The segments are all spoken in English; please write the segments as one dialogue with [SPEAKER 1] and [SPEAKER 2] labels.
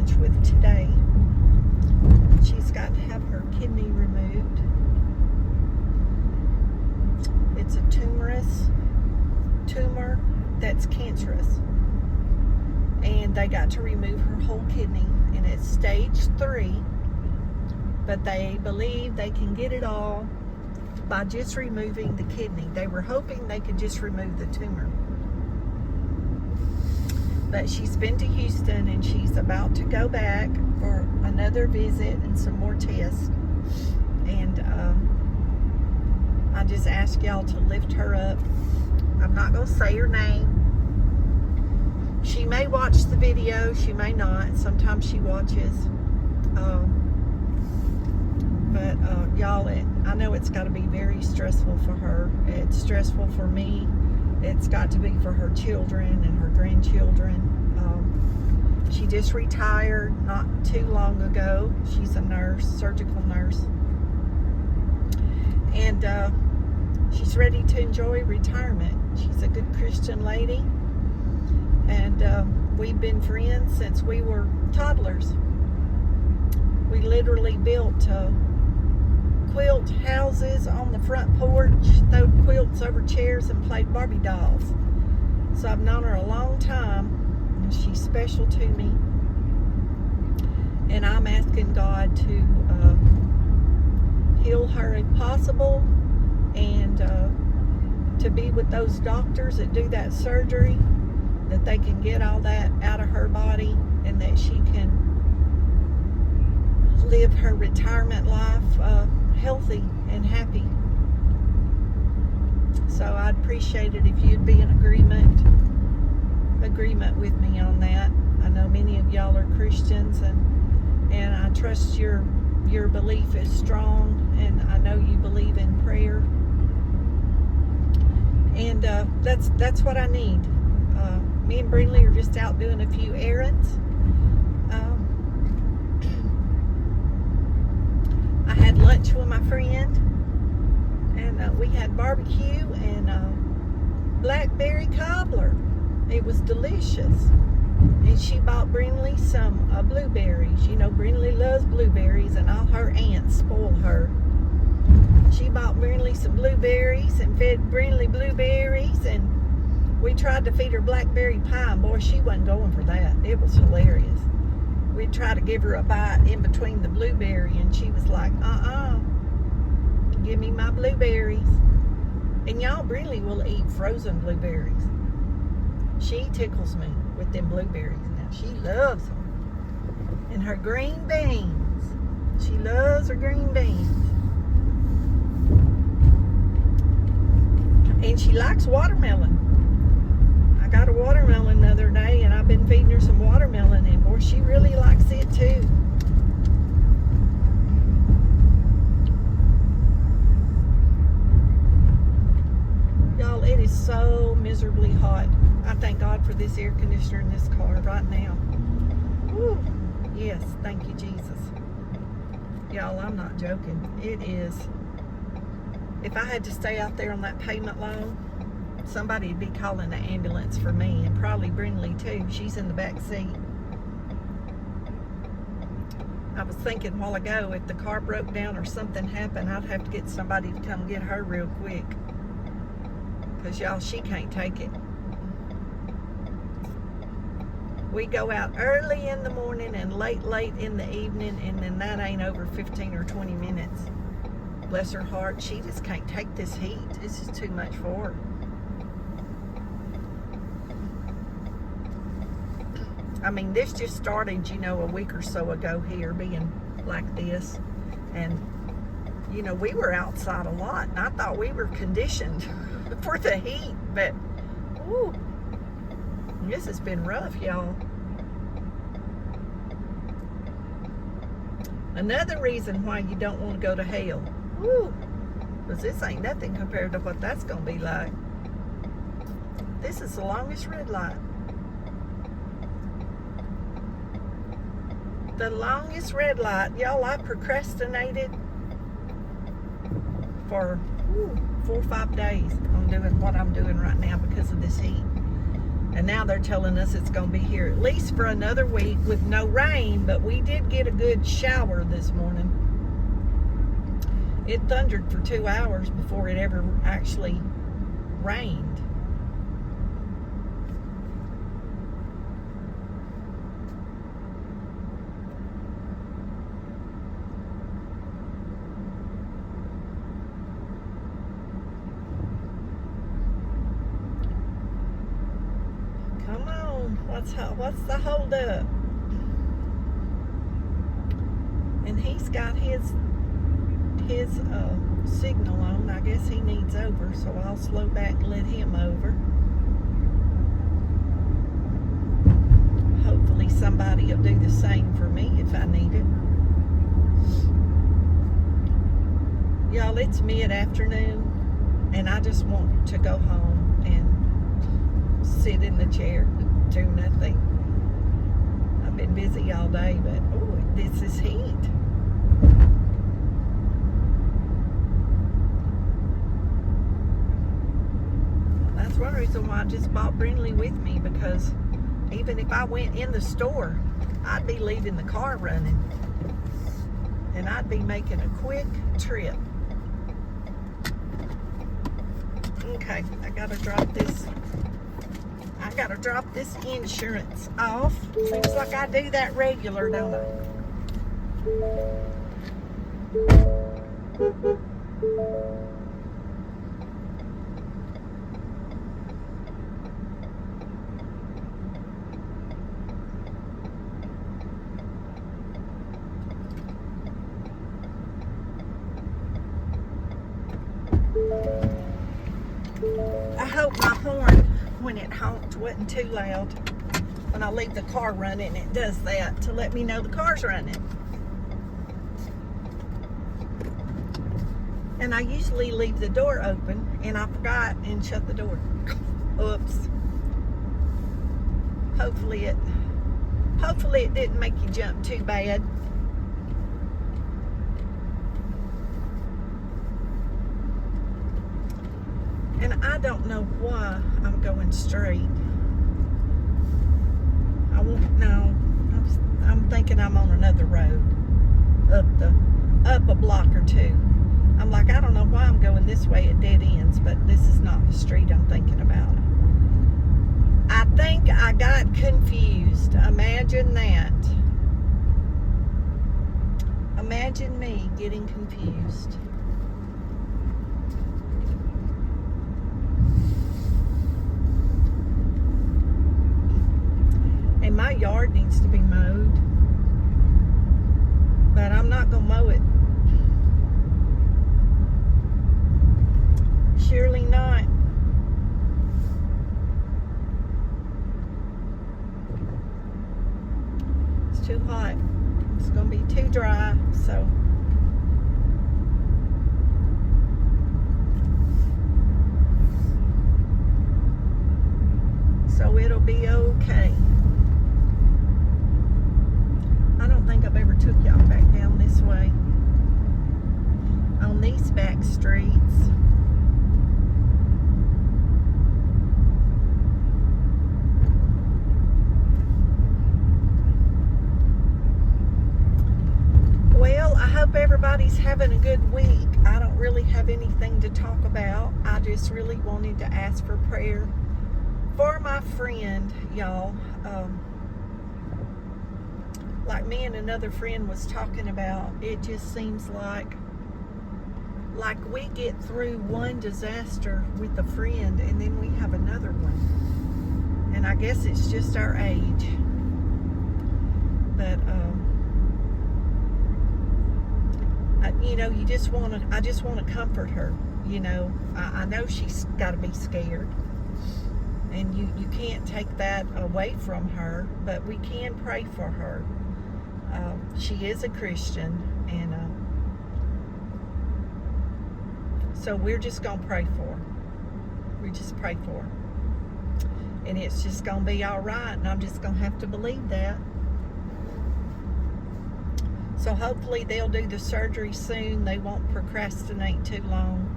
[SPEAKER 1] lunch with today. She's got to have her kidney removed. It's a tumor that's cancerous. And they got to remove her whole kidney. And it's stage 3. But they believe they can get it all by just removing the kidney. They were hoping they could just remove the tumor. But she's been to Houston and she's about to go back for another visit and some more tests. And I just ask y'all to lift her up. I'm not going to say her name. She may watch the video, she may not. Sometimes she watches. But y'all, I know it's got to be very stressful for her. It's stressful for me. It's got to be for her children and her grandchildren. She just retired not too long ago. She's a nurse, surgical nurse. And she's ready to enjoy retirement. She's a good Christian lady. And we've been friends since we were toddlers. We literally built quilt houses on the front porch, throwed quilts over chairs, and played Barbie dolls. So I've known her a long time, and she's special to me. And I'm asking God to heal her if possible, and to be with those doctors that do that surgery, that they can get all that out of her body, and that she can live her retirement life healthy and happy. So I'd appreciate it if you'd be in agreement with me on that. I know many of y'all are Christians, and I trust your belief is strong, and I know you believe in prayer. And that's what I need. Me and Brindley are just out doing a few errands. I had lunch with my friend, and we had barbecue and blackberry cobbler. It was delicious. And she bought Brindley some blueberries. You know, Brindley loves blueberries, and all her aunts spoil her. She bought Brindley some blueberries and fed Brindley blueberries, and we tried to feed her blackberry pie, and boy, she wasn't going for that. It was hilarious. We tried to give her a bite in between the blueberry, and she was like, give me my blueberries. And y'all, Brindley will eat frozen blueberries. She tickles me with them blueberries now. She loves them. And her green beans. She loves her green beans. And she likes watermelon. I got a watermelon the other day, and I've been feeding her some watermelon, and boy, she really likes it too. Y'all, it is so miserably hot. I thank God for this air conditioner in this car right now. Woo. Yes, thank you, Jesus. Y'all, I'm not joking. It is. If I had to stay out there on that pavement long, somebody would be calling the ambulance for me, and probably Brindley too. She's in the back seat. I was thinking a while ago, if the car broke down or something happened, I'd have to get somebody to come get her real quick. Because y'all, she can't take it. We go out early in the morning and late in the evening, and then that ain't over 15 or 20 minutes. Bless her heart, she just can't take this heat. This is too much for her. I mean, this just started, you know, a week or so ago here, being like this. And, you know, we were outside a lot, and I thought we were conditioned for the heat, but, ooh, this has been rough, y'all. Another reason why you don't want to go to hell, ooh, because this ain't nothing compared to what that's going to be like. This is the longest red light. The longest red light. Y'all, I procrastinated for 4 or 5 days on doing what I'm doing right now because of this heat. And now they're telling us it's going to be here at least for another week with no rain, but we did get a good shower this morning. It thundered for 2 hours before it ever actually rained. Come on, what's the hold up? And he's got his signal on. I guess he needs over, so I'll slow back and let him over. Hopefully somebody will do the same for me if I need it. Y'all, it's mid-afternoon and I just want to go home and sit in the chair and do nothing. I've been busy all day, but oh, this is heat. That's one reason why I just bought Brindley with me, because even if I went in the store, I'd be leaving the car running and I'd be making a quick trip. Okay, I gotta drop this insurance off. Seems like I do that regular, don't I? I hope my horn, when it honked, wasn't too loud. When I leave the car running, it does that to let me know the car's running. And I usually leave the door open, and I forgot and shut the door. Oops. Hopefully it didn't make you jump too bad. And I don't know why I'm going straight. I won't know. I'm thinking I'm on another road up a block or two. I'm like, I don't know why I'm going this way at dead ends, but this is not the street I'm thinking about. I think I got confused. Imagine that. Imagine me getting confused. And my yard needs to be mowed, but I'm not gonna mow it. Surely not. It's too hot. It's gonna be too dry, so it'll be okay. I don't think I've ever took y'all back down this way on these back streets. Well, I hope everybody's having a good week. I don't really have anything to talk about. I just really wanted to ask for prayer for my friend, y'all. Like me and another friend was talking about, it just seems like we get through one disaster with a friend and then we have another one. And I guess it's just our age. But I just want to comfort her. I know she's got to be scared. And you can't take that away from her, but we can pray for her. She is a Christian, and so we're just going to pray for her. We just pray for her. And it's just going to be all right, and I'm just going to have to believe that. So hopefully they'll do the surgery soon. They won't procrastinate too long.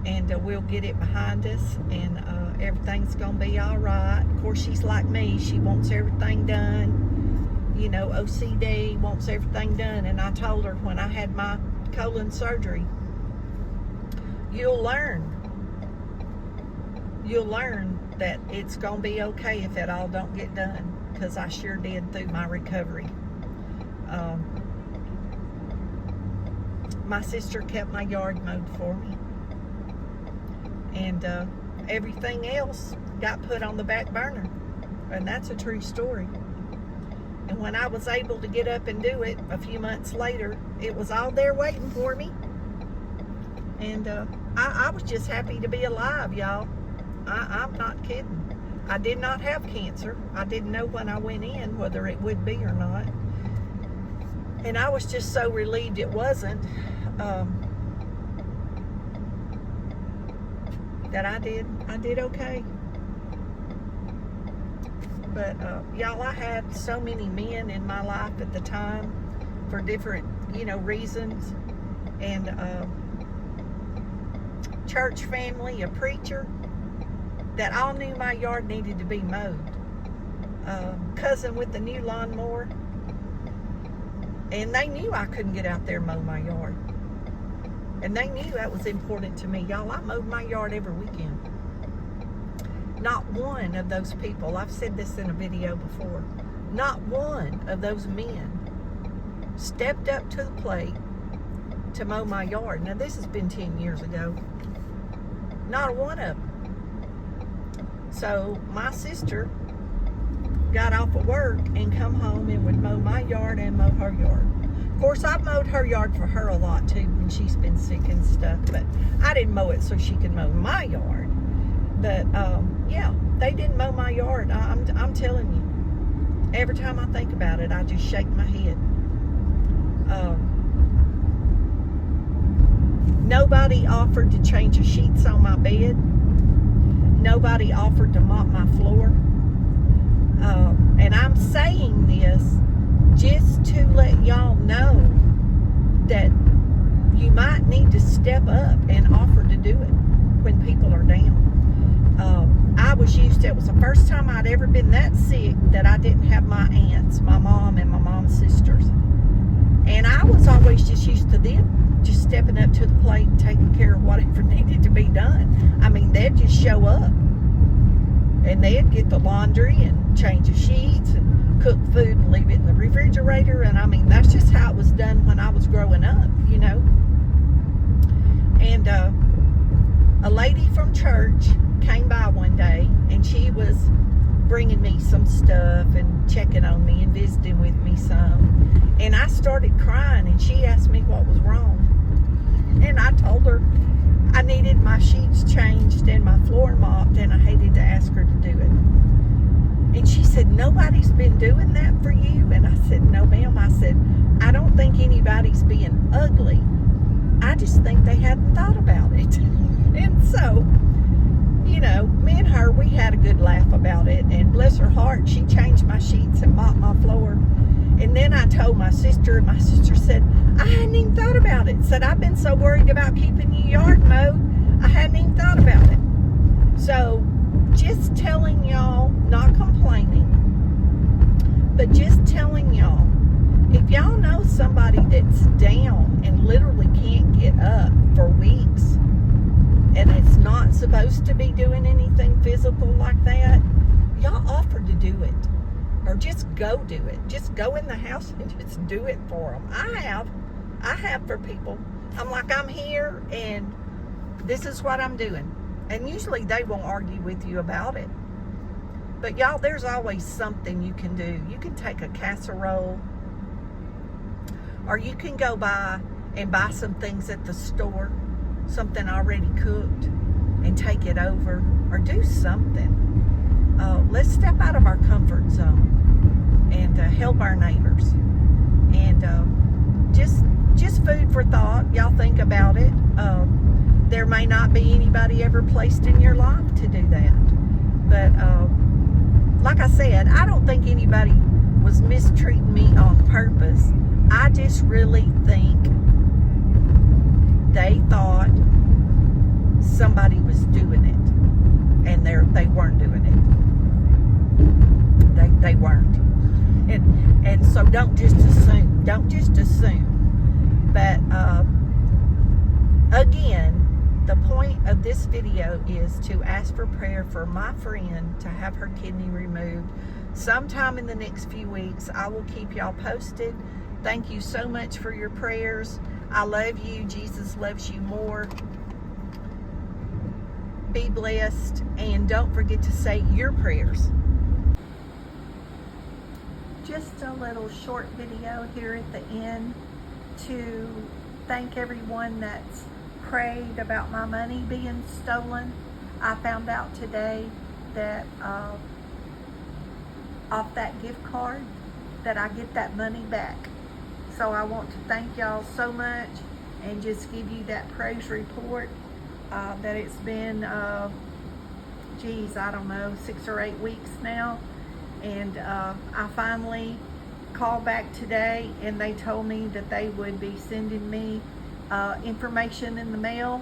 [SPEAKER 1] and we'll get it behind us, and everything's gonna be all right. Of course, she's like me. She wants everything done. You know, OCD, wants everything done. And I told her when I had my colon surgery, you'll learn that it's gonna be okay if it all don't get done, because I sure did through my recovery. My sister kept my yard mowed for me, and everything else got put on the back burner, and that's a true story. And when I was able to get up and do it a few months later, it was all there waiting for me. And I was just happy to be alive, y'all. I'm not kidding. I did not have cancer. I didn't know when I went in whether it would be or not. And I was just so relieved it wasn't, that I did okay. But y'all, I had so many men in my life at the time for different, reasons. And church family, a preacher, that all knew my yard needed to be mowed. Cousin with the new lawnmower. And they knew I couldn't get out there and mow my yard. And they knew that was important to me. Y'all, I mowed my yard every weekend. Not one of those people, I've said this in a video before, not one of those men stepped up to the plate to mow my yard. Now, this has been 10 years ago. Not one of them. So my sister got off of work and come home and would mow my yard and mow her yard. Of course, I've mowed her yard for her a lot too when she's been sick and stuff, but I didn't mow it so she could mow my yard. But yeah, they didn't mow my yard. I'm telling you, every time I think about it, I just shake my head. Nobody offered to change the sheets on my bed. Nobody offered to mop my floor. And I'm saying this just to let y'all know that you might need to step up and offer to do it when people are down. I was used to, it was the first time I'd ever been that sick that I didn't have my aunts, my mom and my mom's sisters. And I was always just used to them just stepping up to the plate and taking care of whatever needed to be done. I mean, they'd just show up and they'd get the laundry and change the sheets and cook food and leave it in the refrigerator. And I mean, that's just how it was done when I was growing up, And a lady from church came by one day, and she was bringing me some stuff and checking on me and visiting with me some. And I started crying, and she asked me what was wrong. And I told her I needed my sheets changed and my floor mopped, and I hated to ask her to do it. And she said, "Nobody's been doing that for you?" And I said, "No, ma'am." I said, "I don't think anybody's being ugly. I just think they hadn't thought about it." And so, me and her, we had a good laugh about it. And bless her heart, she changed my sheets and mopped my floor. And then I told my sister, and my sister said, "I hadn't even thought about it." Said, "I've been so worried about keeping your yard mowed, I hadn't even thought about it." So, just telling y'all, not complaining, but just telling y'all, if y'all know somebody that's down and literally can't get up for weeks, and it's not supposed to be doing anything physical like that, y'all offer to do it. Or just go do it. Just go in the house and just do it for them. I have for people. I'm like, I'm here and this is what I'm doing. And usually they won't argue with you about it. But y'all, there's always something you can do. You can take a casserole, or you can go by and buy some things at the store, something already cooked, and take it over, or do something. Let's step out of our comfort zone and help our neighbors. And just food for thought. Y'all think about it. There may not be anybody ever placed in your life to do that. But like I said, I don't think anybody was mistreating me on purpose. I just really think they thought somebody was doing it, and they weren't doing it. They weren't. And so don't just assume. Don't just assume. But again, the point of this video is to ask for prayer for my friend to have her kidney removed sometime in the next few weeks. I will keep y'all posted. Thank you so much for your prayers. I love you. Jesus loves you more. Be blessed, and don't forget to say your prayers. Just a little short video here at the end to thank everyone that's prayed about my money being stolen. I found out today that off that gift card that I get that money back. So I want to thank y'all so much and just give you that praise report that it's been, geez, I don't know, 6 or 8 weeks now. And I finally called back today and they told me that they would be sending me information in the mail.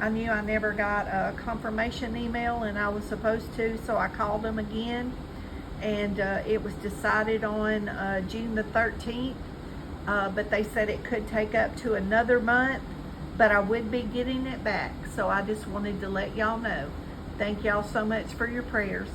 [SPEAKER 1] I knew I never got a confirmation email and I was supposed to, so I called them again, and it was decided on June the 13th, but they said it could take up to another month, but I would be getting it back. So I just wanted to let y'all know. Thank y'all so much for your prayers.